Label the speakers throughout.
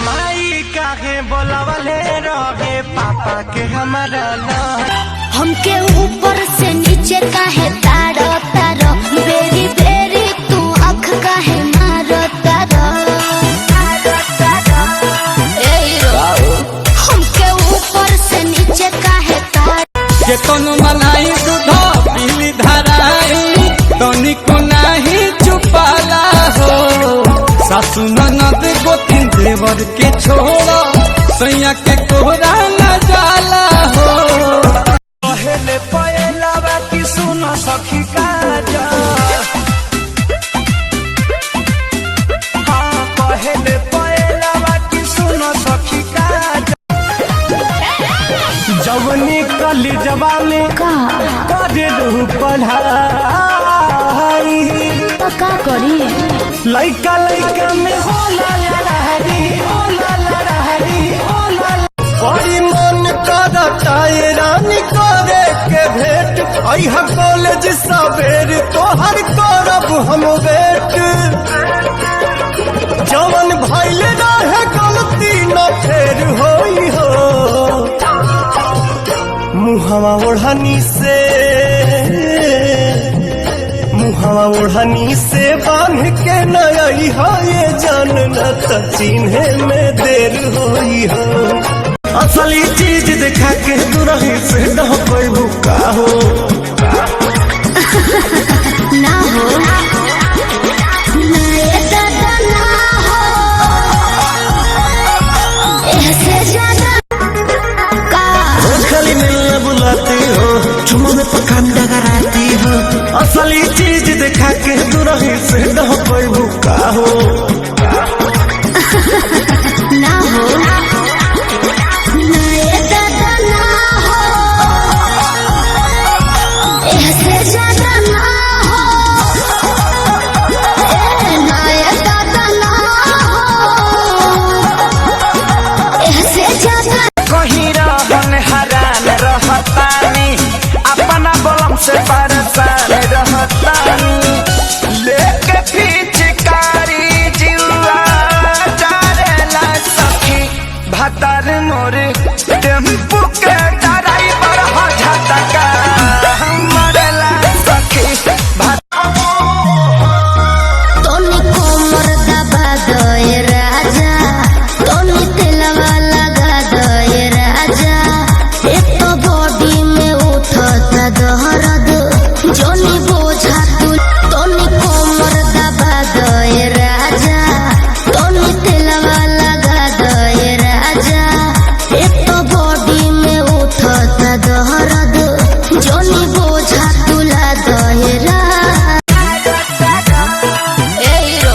Speaker 1: माई काहे बोलावले रहे पापा के हमारा
Speaker 2: हमके ऊपर से नीचे काहे तारो तारो बेरी बेरी तू आँख काहे मारो तारो हमके ऊपर से नीचे काहे तारो
Speaker 3: के तनु मलाई दूध पीली धराई तनी को नहीं चुपाला हो सासु ननद गोथिन देवर के छोड़ा सैया के कोहरा न जाला हो
Speaker 1: पहले पहला बाकी सुनो सखी काजा हाँ पहले पहला बाकी सुनो सखी काजा जवनी कली जवानी करे रहू पढ़ाई
Speaker 2: का करी
Speaker 1: लइका लइका में होला लड़ाई होला लड़ाई होला बड़ी मन करता है रानी करे के भेंट अइहा कॉलेज सवेर तोहर करब हम वेट जवन भइल रहे गलती न फेर होई हो मुहवा ओढ़नी से बांध के नई हो ये जान न त चिन्हे में देर होई हो असली चीज दिखा के दुरही से न कोई भूखा हो
Speaker 2: ना हो नए दादा ना हो ऐसे ज्यादा का
Speaker 1: खाली मिलने बुलाती हो चुम्मा में पखंड कराती हो असली चीज दिखा के दुरही से न कोई भूखा हो
Speaker 2: ना हो नए दादा ना हो ऐसे ज्यादा ना हो नए दादा ना हो ऐसे ज्यादा
Speaker 1: कहीं रहन हरान रहतानी अपना बलम से परेशान रहतानी लेके पिचकारी जिउआ डारेला सखी भतार मोरे टेम्पू के ड्राइवर हो झटका मरेला सखी
Speaker 2: तोनी कोमर दबा दे राजा तोनी तेलवा लगा दे राजा एक तो बॉडी में उठता दर्द जोनी बोझा तू तोनी कोमर दबा दे राजा तोनी तेलवा लगा दे राजा एक तो बॉडी में उठता दर्द जोनी बोझा तुला दे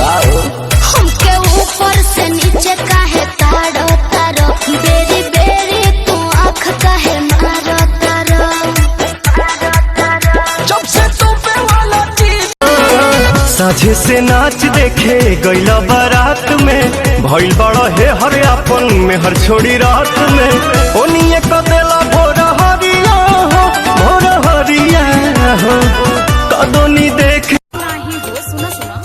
Speaker 2: हमके ऊपर से नीचे काहे तारो तारो बेरी बेरी तू आँख काहे मारो तारो
Speaker 1: जब से तू पे वाला चीज साझे से नाच देखे गईला बारात में भइल बड़ा है हर अपन में हर छोड़ी रात में ओनिए कदेला भोर हरिया हो कदोनी देख
Speaker 4: नाही हो सुना सुना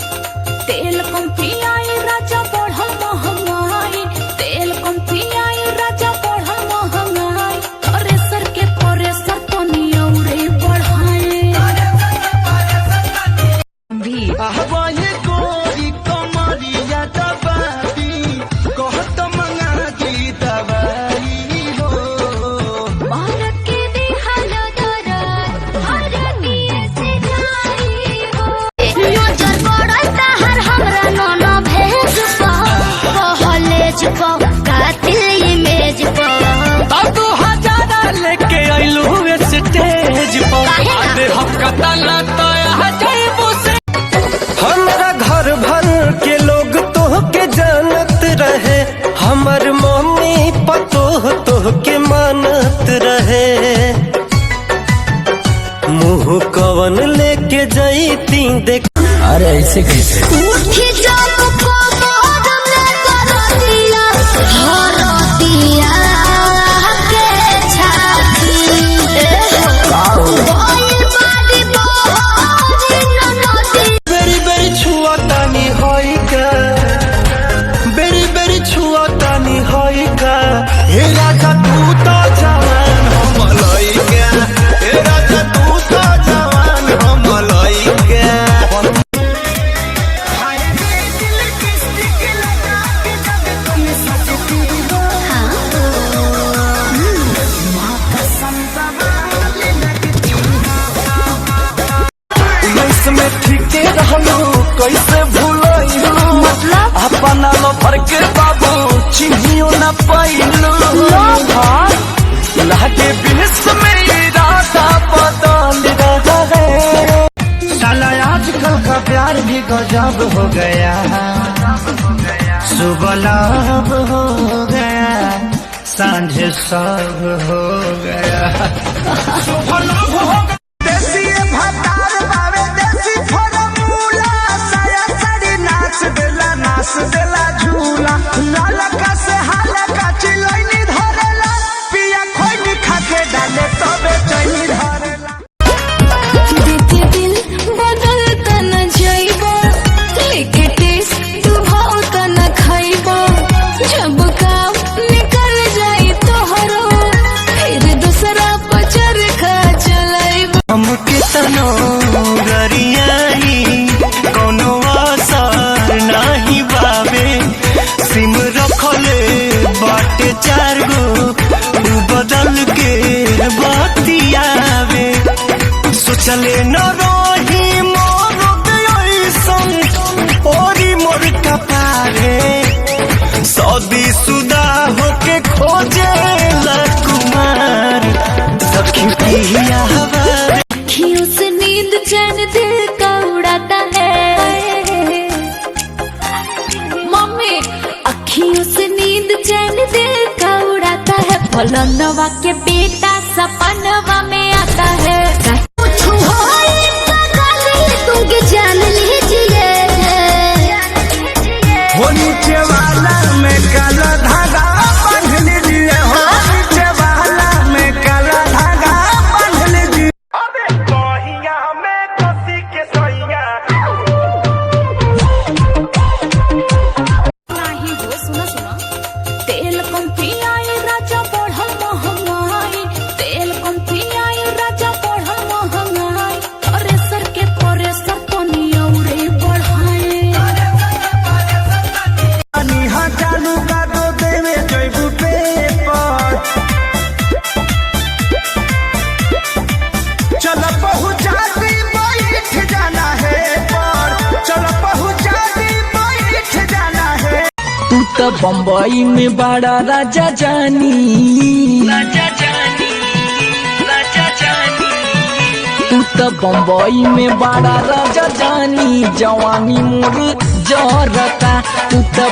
Speaker 4: तेल कम पियाई राजा बढ़ल महंगाई तेल कम पियाई राजा बढ़ल महंगाई थ्रेसर के प्रेशर तो नियौरे बढ़ाए भी
Speaker 1: आहवाये गोरी कमरिया दबादी कहत मंगा दी दवाई हो
Speaker 2: और के दिहल दरद हर दिए से जाई हो नजर पड़ता हर हमरा नोनो भेज पा कॉलेज पा कातिल इमेज पा
Speaker 1: अब 2000 लेके आइलू स्टेज पर आधे हफ्ता तला तया जइबू से हमरा घर भर के लोग तोह के जानत रहे हमर मम्मी पतोह तोह के मानत रहे मुँह कवन लेके जईती देख अरे ऐसे कैसे
Speaker 2: उठी जाओ कोमर में कर दिया हर दिया के छाती बोल बाड़ी बोल ननदी
Speaker 1: बेरी बेरी छुआ तानी होई का बेरी बेरी छुआ तानी के बाबू चिन्हियो न पाइलू लागे बिस में इरादा बदल रहा है। साला आजकल का प्यार भी गजब हो गया, सुबह लाभ हो गया, सांझ सब हो गया। सुबह लाभ हो गया। देसी भतार बावे देसी फॉर्मूला, साया साड़ी नाच देला झूला, लालका से हालका चिलैनी धरेला, पिया खोई खा के डाले तबे चैनी धरेला।
Speaker 4: देखे दिल बदलता न जाइबा, लेके टेस्ट तू भावता न खाइबा, जब काम निकल जाई तोहरो फिर दूसरा पचर खा चलाइबा।
Speaker 1: हम कितनो गरियाई कोनो असर नाही बाबे, सिम रखले बाटे 4 गो तू बदल के बतियावे, सोचले न रही मोर ऐसन ओरी मोर कपारे, शादी शुदा होके खोजे कुमार सखी पिया हवा।
Speaker 4: अखियों से नींद चैन दिल का उड़ाता है मम्मी, अखियों से नींद चैन दिल का उड़ाता है, फलनवा के बेटा सपनवा में आता है। कुछ तुमके जान लीजिए,
Speaker 1: हो नीचे वाला में काला धागा बांध लीजिए, हो नीचे वाला में काला धागा बांध लीजिए। अबे कहिया में कसी के सैया
Speaker 4: नाही हो, सुना सुना, तेल कम पियाई राजा बढ़ल महंगाई, तेल कम पियाई राजा बढ़ल महंगाई, थ्रेसर के थ्रेसर तनी औरे बढ़ाए।
Speaker 1: निहा चालू का दो देवे जैबू पेपर, चल पहुँचाती बैठ जाना है पर, चल पहुँचाती बैठ जाना है।
Speaker 3: तू तो बम्बई में बड़ा राजा जानी, तू तो बम्बई में बड़ा राजा जानी, जवानी मोर जरता, तू तो